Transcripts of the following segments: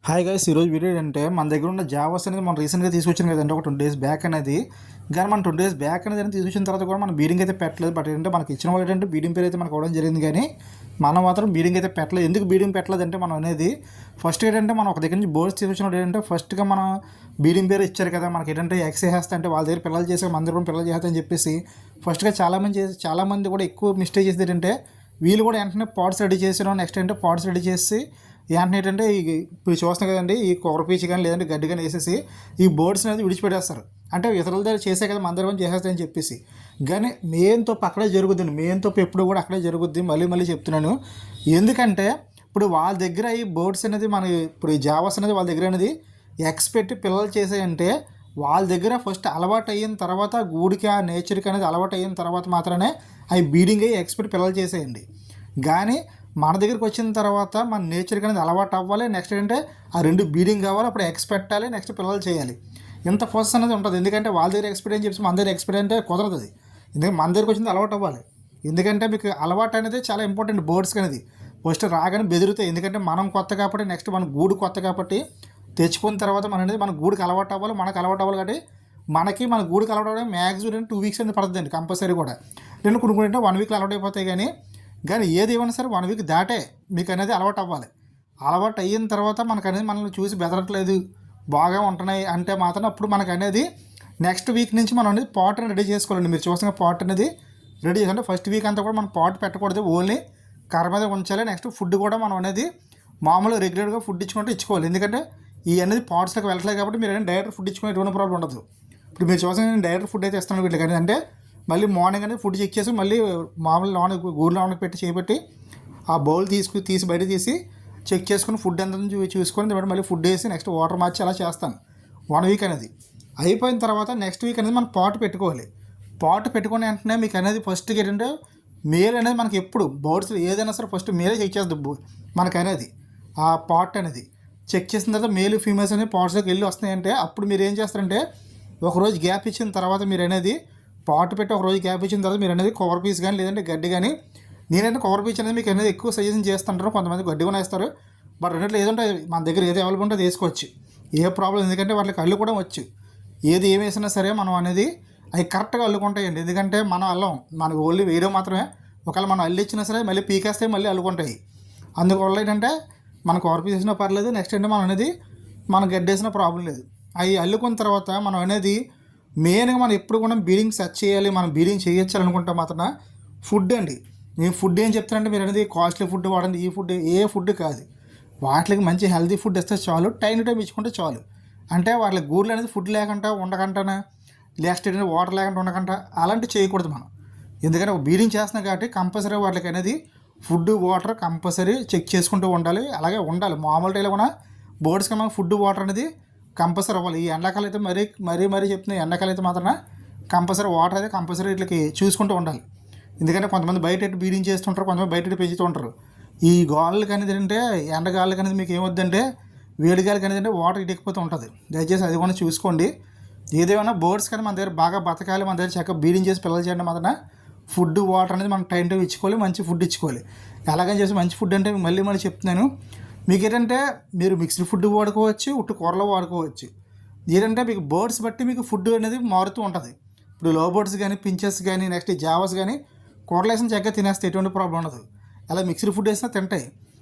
Hi guys, ఈరోజు video ఏంటంటే మన దగ్గర ఉన్న జావాస్ అనేది మనం రీసెంట్గా తీసుకొచ్చాను కదండి, ఒక 20 డేస్ బ్యాక్ అనేది. కానీ మన 20 డేస్ బ్యాక్ అనేది తీసుకొచ్చిన తర్వాత కూడా మనం బీడింగ్ అయితే పెట్టలేదు. బట్ ఏంటంటే మనకి ఇచ్చిన వాళ్ళు ఏంటంటే బీడింగ్ పేరు అయితే మనకు అవ్వడం జరిగింది, కానీ మనం మాత్రం బీడింగ్ అయితే పెట్టలేదు. ఎందుకు బీడింగ్ పెట్టలేదు అంటే మనం అనేది ఫస్ట్ ఏంటంటే మనం ఒక దగ్గర నుంచి బోర్డ్స్ తీసుకొచ్చినప్పుడు ఏంటంటే ఫస్ట్గా మనం బీడింగ్ పేరు ఇచ్చారు కదా, మనకి ఏంటంటే ఎక్స్ చేస్తే అంటే వాళ్ళ దగ్గర పిల్లలు చేసే మన దగ్గర కూడా పిల్లలు చేస్తారని చెప్పేసి ఫస్ట్గా చాలామంది కూడా ఎక్కువ మిస్టేక్ చేసేది ఏంటంటే వీళ్ళు కూడా వెంటనే పాట్స్ రెడీ చేసారు. నెక్స్ట్ ఏంటంటే పాట్స్ రెడీ చేసి వెంటనే ఏంటంటే ఇప్పుడు చూస్తున్నాం కదండి, ఈ కొరపీచి కానీ లేదంటే గడ్డి కానీ వేసేసి ఈ బోర్డ్స్ అనేది విడిచిపెట్టేస్తారు. అంటే ఇతరుల దగ్గర చేసే కదా మన దగ్గర చేసేస్తాయని చెప్పేసి. కానీ మెయిన్ తప్పు అక్కడే జరుగుద్దండి. మెయిన్ తప్పు ఎప్పుడు కూడా అక్కడే జరుగుద్ది. మళ్ళీ చెప్తున్నాను. ఎందుకంటే ఇప్పుడు వాళ్ళ దగ్గర ఈ బోర్డ్స్ అనేది మన ఇప్పుడు ఈ జావాస్ అనేది వాళ్ళ దగ్గర అనేది ఎక్స్పెక్ట్ పిల్లలు చేసాయంటే వాళ్ళ దగ్గర ఫస్ట్ అలవాటు అయిన తర్వాత గూడికి ఆ నేచర్కి అనేది అలవాటు అయిన తర్వాత మాత్రమే అవి బీడింగ్ అయ్యి ఎక్స్పెక్ట్ పిల్లలు చేసేయండి. కానీ మన దగ్గరికి వచ్చిన తర్వాత మన నేచర్కి అనేది అలవాటు అవ్వాలి. నెక్స్ట్ ఏంటంటే ఆ రెండు బీడింగ్ కావాలి, అప్పుడు ఎక్స్పెక్ట్ పెట్టాలి, నెక్స్ట్ పిల్లలు చేయాలి. ఇంత ప్రాసెస్ అనేది ఉంటుంది. ఎందుకంటే వాళ్ళ దగ్గర ఎక్స్పీరియన్స్ చెప్పి మన దగ్గర ఎక్స్పీరియన్స్ అంటే కుదరదు. అది ఎందుకంటే మన దగ్గరికి వచ్చింది అలవాటు అవ్వాలి. ఎందుకంటే మీకు అలవాటు అనేది చాలా ఇంపార్టెంట్ బోర్డ్స్కి అనేది. ఫస్ట్ రాగానే బెదిరితాయి. ఎందుకంటే మనం కొత్త కాబట్టి, నెక్స్ట్ మన గూడు కొత్త కాబట్టి తెచ్చుకున్న తర్వాత మన అనేది మన గూడికి అలవాటు అవ్వాలి, మనకు అలవాటు అవ్వాలి. కాబట్టి మన గూడికి అలవాటు అవ్వడం మ్యాక్సిమం 2 వీక్స్ అనేది పడుతుందండి కంపల్సరీ కూడా. నేను కొనుక్కుంటే 1 వీక్లో అలవాటు అయిపోతాయి. కానీ ఏది ఏమైనా సరే 1 వీక్ దాటే మీకు అనేది అలవాటు అవ్వాలి. అలవాటు అయిన తర్వాత మనకు అనేది మనల్ని చూసి బెదరట్లేదు, బాగా ఉంటున్నాయి అంటే మాత్రం అప్పుడు మనకు అనేది నెక్స్ట్ వీక్ నుంచి మనం అనేది పాట్ అనేది రెడీ చేసుకోవాలండి. మీరు చూసిన పాట్ అనేది రెడీ చేయాలంటే ఫస్ట్ వీక్ అంతా కూడా మనం పాట్ పెట్టకూడదు, ఓన్లీ కర్ర మీద ఉంచాలి. నెక్స్ట్ ఫుడ్ కూడా మనం అనేది మామూలుగా రెగ్యులర్గా ఫుడ్ ఇచ్చుకోవాలి. ఎందుకంటే ఈ అనేది పాట్స్లోకి వెళ్ళట్లేదు కాబట్టి మీరు అనేది డైరెక్ట్ ఫుడ్ ఇచ్చుకునే ఎటువంటి ప్రాబ్లం ఉండదు. ఇప్పుడు మీరు చూసిన నేను డైరెక్ట్ ఫుడ్ అయితే ఇస్తాను వీటికి. కానీ అంటే మళ్ళీ మార్నింగ్ అనేది ఫుడ్ చెక్ చేసి మళ్ళీ మామూలు గూడులో పెట్టి చేపెట్టి ఆ బౌల్ తీసి బయట తీసి చెక్ చేసుకుని ఫుడ్ ఎంత చూసుకొని మళ్ళీ ఫుడ్ వేసి నెక్స్ట్ వాటర్ మార్చి అలా చేస్తాను 1 వీక్ అనేది. అయిపోయిన తర్వాత నెక్స్ట్ వీక్ అనేది మనం పాట్ పెట్టుకోవాలి. పాట్ పెట్టుకుని వెంటనే మీకు అనేది ఫస్ట్ ఏంటంటే మేల్ అనేది మనకి ఎప్పుడు బౌల్స్ ఏదైనా సరే ఫస్ట్ మేలే చెక్ చేస్తుంది మనకు అనేది. ఆ పాట్ అనేది చెక్ చేసిన తర్వాత మేల్ ఫీమేల్స్ అనేది పాట్స్లోకి వెళ్ళి వస్తున్నాయంటే అప్పుడు మీరు ఏం చేస్తారంటే ఒకరోజు గ్యాప్ ఇచ్చిన తర్వాత మీరు అనేది పాట్ పెట్టి ఒకరోజు గ్యాప్ ఇచ్చిన తర్వాత మీరు అనేది కవర్ పీస్ కానీ లేదంటే గడ్డి కానీ, నేనైతే కవర్ పీస్ అనేది మీకు అనేది ఎక్కువ సజెషన్ చేస్తుంటారు. కొంతమంది గడ్డి కూడా వేస్తారు. బట్ రెండిట్లో ఏదంటే మన దగ్గర ఏది అవైలబుల్ ఉంటే వేసుకోవచ్చు, ఏ ప్రాబ్లం. ఎందుకంటే వాళ్ళకి అల్లు కూడా వచ్చు. ఏం వేసినా సరే మనం అనేది అవి కరెక్ట్గా అల్లుకుంటాయండి. ఎందుకంటే మనం అల్లం, మనకు ఓన్లీ వేయడం మాత్రమే. ఒకవేళ మనం అల్లు ఇచ్చినా సరే మళ్ళీ పీకేస్తే మళ్ళీ అల్లుకుంటాయి. అందువల్ల ఏంటంటే మనం కవర్ పీస్ వేసినా పర్లేదు. నెక్స్ట్ ఏంటంటే మనం అనేది మనం గడ్డి వేసినా ప్రాబ్లం లేదు. అవి అల్లుకున్న తర్వాత మనం అనేది మెయిన్గా మనం ఎప్పుడు కూడా బీడింగ్ సెర్చ్ చేయాలి. మనం బీడింగ్ చేయించాలనుకుంటే మాత్రం ఫుడ్ అండి. నేను ఫుడ్ ఏం చెప్తానంటే మీరు అనేది కాస్ట్లీ ఫుడ్ వాడండి. ఈ ఫుడ్ ఏ ఫుడ్ కాదు, వాటికి మంచి హెల్తీ ఫుడ్ ఇస్తే చాలు, టైం టు టైం ఇచ్చుకుంటే చాలు. అంటే వాళ్ళ గూడ్లు అనేది ఫుడ్ లేకుండా ఉండకంటానా, నెక్స్ట్ ఏంటంటే వాటర్ లేకుండా ఉండకంట అలాంటివి చేయకూడదు మనం. ఎందుకంటే బీడింగ్ చేస్తున్నాం కాబట్టి కంపల్సరీ వాళ్ళకి అనేది ఫుడ్ వాటర్ కంపల్సరీ చెక్ చేసుకుంటూ ఉండాలి. అలాగే ఉండాలి. మామూలు టైంలో కూడా బోర్డ్స్కి మనం ఫుడ్ వాటర్ అనేది కంపల్సరీ అవ్వాలి. ఈ ఎండాకాలం అయితే మరీ చెప్తున్నాయి. ఎండాకాలం అయితే మాత్రం కంపల్సరీ వాటర్ అయితే కంపల్సరీ వీటికి చూసుకుంటూ ఉండాలి. ఎందుకంటే కొంతమంది బయట బీడింగ్ చేస్తుంటారు, కొంతమంది బయట పెంచుతూ ఉంటారు. ఈ గాలులకి అనేది అంటే ఎండగాళ్ళకి అనేది మీకు ఏమొద్దంటే వేడిగాలికి అనేది అంటే వాటర్ ఇటుకపోతూ ఉంటుంది. దయచేసి అది కూడా చూసుకోండి. ఏదేమైనా బోర్డ్స్ కానీ మన దగ్గర బాగా బతకాలి, మన దగ్గర చక్కగా బీడింగ్ చేసి పిల్లలు చేయడం మాత్రం ఫుడ్ వాటర్ అనేది మనం టైం ఇచ్చుకోవాలి, మంచి ఫుడ్ ఇచ్చుకోవాలి. ఎలాగని చేసి మంచి ఫుడ్ అంటే మళ్ళీ చెప్తున్నాను మీకు ఏంటంటే మీరు మిక్స్డ్ ఫుడ్ వాడుకోవచ్చు, ఉట్టు కూరలో వాడుకోవచ్చు. ఏంటంటే మీకు బర్డ్స్ బట్టి మీకు ఫుడ్ అనేది మారుతూ ఉంటుంది. ఇప్పుడు లో బర్డ్స్ కానీ పించెస్ కానీ నెక్స్ట్ జావాస్ కానీ కూరలు వేసిన చక్కగా తినేస్తే ఎటువంటి ప్రాబ్లం ఉండదు. అలా మిక్స్డ్ ఫుడ్ వేసినా తింటాయి.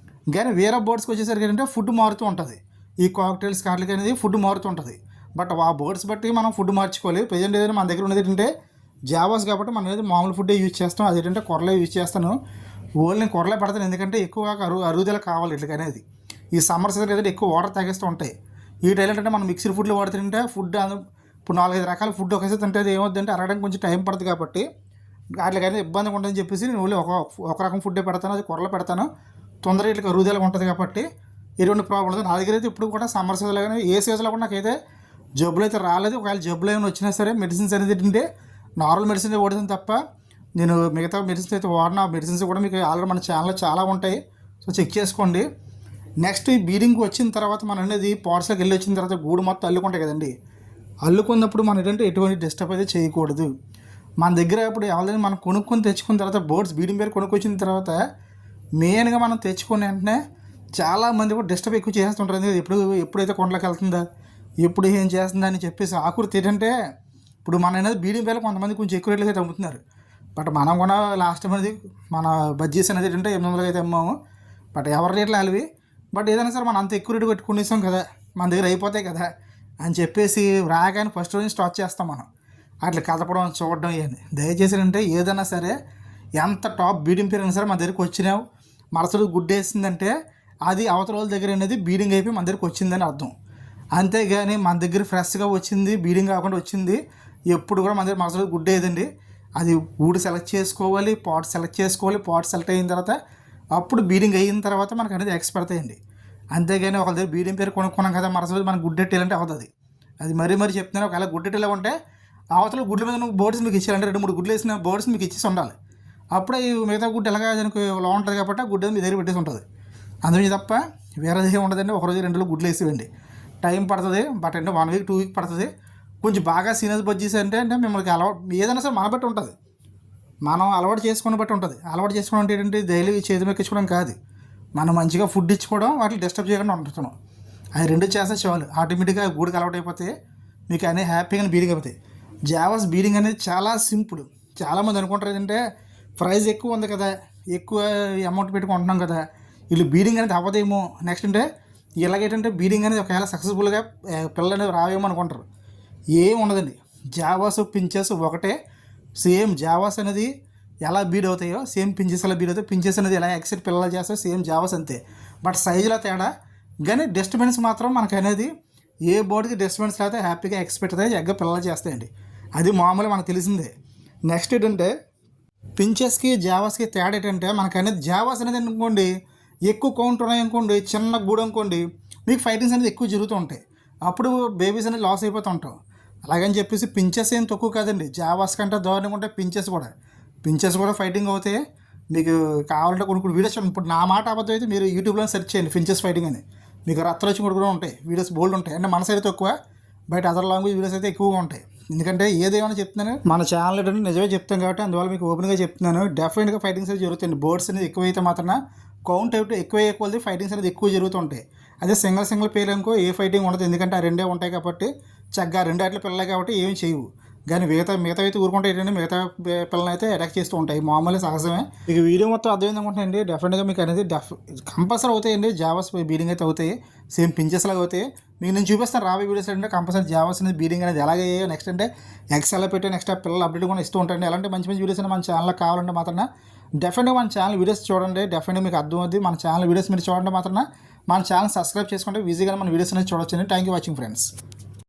కానీ వేరే బర్డ్స్కి వచ్చేసరికి ఏంటంటే ఫుడ్ మారుతూ ఉంటుంది. ఈ కాక్టైల్స్ కార్లకి అనేది ఫుడ్ మారుతూ ఉంటుంది. బట్ ఆ బర్డ్స్ బట్టి మనం ఫుడ్ మార్చుకోవాలి. ప్రజెంట్ ఏదైనా మన దగ్గర ఉన్నది ఏంటంటే జావాస్ కాబట్టి మనం అనేది మామూలు ఫుడ్డే యూజ్ చేస్తాం. అదేంటంటే కూరలే యూజ్ చేస్తాను. ఓన్లీ కూరలే పెడతాను. ఎందుకంటే ఎక్కువగా అరుగుదల కావాలి ఇట్లా అనేది. ఈ సమ్మర్ సీజన్ ఏదంటే ఎక్కువ వాటర్ తాగేస్తూ ఉంటాయి. ఈ టైం ఏంటంటే మనం మిక్స్డ్ ఫుడ్లో వాడుతుంటే ఫుడ్ ఇప్పుడు 4-5 రకాల ఫుడ్ ఒకసారి తింటే ఏమవుతుందంటే అరగడానికి కొంచెం టైం పడుతుంది. కాబట్టి వాటికైతే ఇబ్బందిగా ఉంటుందని చెప్పేసి నేను ఓన్లీ ఒక రకం ఫుడ్డే పెడతాను, అది కూరలో పెడతాను. తొందరగా ఇట్లా అరుగుదల ఉంటుంది కాబట్టి ఎటువంటి ప్రాబ్లం ఉంటుంది. నా దగ్గర అయితే ఇప్పుడు కూడా సమ్మర్ సీజన్లో కానీ ఏ సీజన్లో కూడా నాకైతే జబ్బులు అయితే రాలేదు. ఒకవేళ జబ్బులు ఏమైనా వచ్చినా సరే మెడిసిన్స్ అనేది ఏంటంటే నార్మల్ మెడిసిన్ వాడుతుంది తప్ప నేను మిగతా మెడిసిన్స్ అయితే వాడిన మెడిసిన్స్ కూడా మీకు ఆల్రెడీ మన ఛానల్లో చాలా ఉంటాయి. సో చెక్ చేసుకోండి. నెక్స్ట్ ఈ బీడింగ్ వచ్చిన తర్వాత మనం అనేది పాట్స్లోకి వెళ్ళి వచ్చిన తర్వాత గూడు మొత్తం అల్లుకుంటాయి కదండి. అల్లుకున్నప్పుడు మనం ఏంటంటే ఎటువంటి డిస్టర్బ్ అయితే చేయకూడదు. మన దగ్గర ఇప్పుడు ఎవరైనా మనం కొనుక్కొని తెచ్చుకున్న తర్వాత బర్డ్స్ బీడింగ్ పేరు కొనుక్కొచ్చిన తర్వాత మెయిన్గా మనం తెచ్చుకుని వెంటనే చాలామంది కూడా డిస్టర్బ్ ఎక్కువ చేస్తుంటారు. ఎందుకంటే ఎప్పుడైతే కొండలోకి వెళ్తుందా, ఎప్పుడు ఏం చేస్తుందా అని చెప్పేసి ఆకృతి ఏంటంటే ఇప్పుడు మన అనేది బీడింగ్ పేర్లు కొంతమంది కొంచెం ఎక్కువ రేట్లకి అయితే అమ్ముతున్నారు. బట్ మనం కూడా లాస్ట్ టైం అనేది మన బజ్జీస్ అనేది ఏంటంటే 800 అయితే అమ్మాము. బట్ ఎవరి రేట్లు అవి. బట్ ఏదైనా సరే మనం అంత ఎక్కువ రేటు పెట్టుకునేసాం కదా, మన దగ్గర అయిపోతాయి కదా అని చెప్పేసి రాగానే ఫస్ట్ రోజు స్టార్ట్ చేస్తాం మనం. అట్లా కదపడం చూడడం ఇవన్నీ దయచేసి అంటే ఏదైనా సరే ఎంత టాప్ బీడింగ్ పేరు అయినా సరే మన దగ్గరికి వచ్చినావు మరుసటి గుడ్డు వేసిందంటే అది అవతల వాళ్ళ దగ్గర అనేది బీడింగ్ అయిపోయి మన దగ్గరికి వచ్చిందని అర్థం. అంతేగాని మన దగ్గర ఫ్రెష్గా వచ్చింది బీడింగ్ కాకుండా వచ్చింది ఎప్పుడు కూడా మన దగ్గర మరుసటి గుడ్డు వేయదండి. అది గూడు సెలెక్ట్ చేసుకోవాలి, పాట్ సెలెక్ట్ చేసుకోవాలి, పాట్ సెలెక్ట్ అయిన తర్వాత అప్పుడు బీడింగ్ అయిన తర్వాత మనకు అనేది ఎక్స్ పెడతాయండి. అంతేగాని ఒకళ్ళ దగ్గర బీడింగ్ పేరు కొనుక్కున్నాం కదా మరుసటి మనకు గుడ్డెట్టేయాలంటే అవుతుంది. అది మరీ చెప్తున్నాను. ఒకవేళ గుడ్డెట్టేలా ఉంటే అవతల గుడ్ల మీద నువ్వు బోర్డ్స్ మీకు ఇచ్చేయాలంటే 2-3 గుడ్లు వేసిన బోర్డ్స్ మీకు ఇచ్చేసి ఉండాలి. అప్పుడే ఈ మిగతా గుడ్డు ఎలాగా దానికి లో ఉంటుంది కాబట్టి ఆ గుడ్డ మీ దగ్గర పెట్టేసి ఉంటుంది. అందులో తప్ప వేరేది ఏమి ఉండదండి. ఒకరోజు 2 రోజులు గుడ్లు వేసేవండి. టైం పడుతుంది. బట్ అంటే 1 వీక్ 2 వీక్ పడుతుంది. కొంచెం బాగా సీనియర్స్ బజ్జీస్ అంటే మిమ్మల్ని ఏదైనా సరే మన బట్టి ఉంటుంది. మనం అలవాటు చేసుకుని బట్టి ఉంటుంది. అలవాటు చేసుకోవడం అంటే ఏంటంటే డైలీ చేతి ఎక్కించుకోవడం కాదు, మనం మంచిగా ఫుడ్ ఇచ్చుకోవడం, వాటిని డిస్టర్బ్ చేయకుండా ఉంటున్నాం. అవి 2 చేస్తే చాలు, ఆటోమేటిక్గా గూడికి అలవాటు అయిపోతే మీకు అన్నీ హ్యాపీగా బీడింగ్ అయిపోతాయి. జావాస్ బీడింగ్ అనేది చాలా సింపుల్. చాలామంది అనుకుంటారు ఏంటంటే ప్రైస్ ఎక్కువ ఉంది కదా, ఎక్కువ అమౌంట్ పెట్టుకుంటున్నాం కదా, వీళ్ళు బీడింగ్ అనేది అవ్వదేమో, నెక్స్ట్ అంటే ఇలాగేంటంటే బీడింగ్ అనేది ఒకవేళ సక్సెస్ఫుల్గా పిల్లలు అనేవి రావేమో అనుకుంటారు. ఏం ఉండదండి. జావాస్ పించెస్ ఒకటే. సేమ్ జావాస్ అనేది ఎలా బీడ్ అవుతాయో సేమ్ పించెస్ ఎలా బీడ్ అవుతాయి. పించెస్ అనేది ఎలా ఎక్సెట్ పిల్లలు చేస్తాయో సేమ్ జావాస్ అంతే. బట్ సైజులో తేడా. కానీ డిస్టర్బెన్స్ మాత్రం మనకు అనేది ఏ బోర్డుకి డిస్టర్బెన్స్ లేకపోతే హ్యాపీగా ఎక్స్పెక్ట్ అవుతాయి, ఎగ్గ పిల్లలు చేస్తాయండి. అది మామూలుగా మనకు తెలిసిందే. నెక్స్ట్ ఏంటంటే పించెస్కి జావాస్కి తేడా ఏంటంటే మనకు అనేది జావాస్ అనేది అనుకోండి ఎక్కువ కౌంట్ ఉన్నాయి అనుకోండి, చిన్న గూడు అనుకోండి, మీకు ఫైటింగ్స్ అనేది ఎక్కువ జరుగుతూ ఉంటాయి. అప్పుడు బేబీస్ అనేది లాస్ అయిపోతూ ఉంటాం. అలాగని చెప్పేసి పించెస్ ఏం తక్కువ కాదండి. జావాస్ కంటే దారుణంగా ఉంటాయి పించెస్ కూడా ఫైటింగ్ అవుతాయి. మీకు కావాలంటే కొన్ని వీడియోస్ ఇప్పుడు నా మాట అబద్ధం అయితే మీరు యూట్యూబ్లో సెర్చ్ చేయండి పించెస్ ఫైటింగ్ అని, మీకు రత్తులొచ్చి కూడా ఉంటాయి వీడియోస్ బోల్డ్ ఉంటాయి. అంటే మన సైడ్ తక్కువ, బయట అదర్ లాంగ్వేజ్ వీడియోస్ అయితే ఎక్కువగా ఉంటాయి. ఎందుకంటే ఏదేమైనా చెప్తున్నాను మన ఛానల్ ఏంటంటే నిజమే చెప్తాం కాబట్టి అందువల్ల మీకు ఓపెన్గా చెప్తున్నాను. డెఫినెట్గా ఫైటింగ్స్ అయితే జరుగుతాయండి. బోర్డ్స్ అనేది ఎక్కువైతే మాత్రం కౌంట్ అయితే ఎక్కువ ఫైటింగ్స్ అనేది ఎక్కువ జరుగుతుంటాయి. అదే సింగిల్ పేరు అనుకో ఏ ఫైటింగ్ ఉండదు. ఎందుకంటే ఆ 2 ఉంటాయి కాబట్టి చక్కగా 2 ఆటలు పిల్లలు కాబట్టి ఏమి చేయవు. కానీ మిగతా అయితే ఊరుకుంటే ఏంటంటే మిగతా పిల్లలు అయితే అటాక్ చేస్తూ ఉంటాయి. మామూలు సహజమే. ఇక వీడియో మొత్తం అర్థమైంది అనుకుంటానండి. డెఫినెట్గా మీకు అనేది కంపల్సరీ అవుతాయండి. జావాస్ బీడింగ్ అయితే అవుతాయి, సేమ్ పించెస్ లాగా అవుతాయి. మీకు నేను చూపిస్తాను రాబోయే వీడియోస్ అంటే కంపల్సరీ జావాస్ అనేది బీడింగ్ అనేది ఎలాగే. నెక్స్ట్ అంటే ఎక్స్ ఎలా పెట్టి నెక్స్ట్ పిల్లలు అప్డేట్ కూడా ఇస్తూ ఉంటాయండి. అలాంటి మంచి వీడియోస్ మన ఛానల్లో కావాలంటే మాత్రం డెఫినెట్గా మన ఛానల్ వీడియోస్ చూడండి. డెఫినెట్గా మీకు అర్థం అవుతుంది. మన ఛానల్ వీడియోస్ మీరు చూడండి మాత్రం మన ఛానల్ సబ్స్క్రైబ్ చేసుకుంటే ఈజీగా మన వీడియోస్ అనేది చూడొచ్చండి. Thank you watching friends.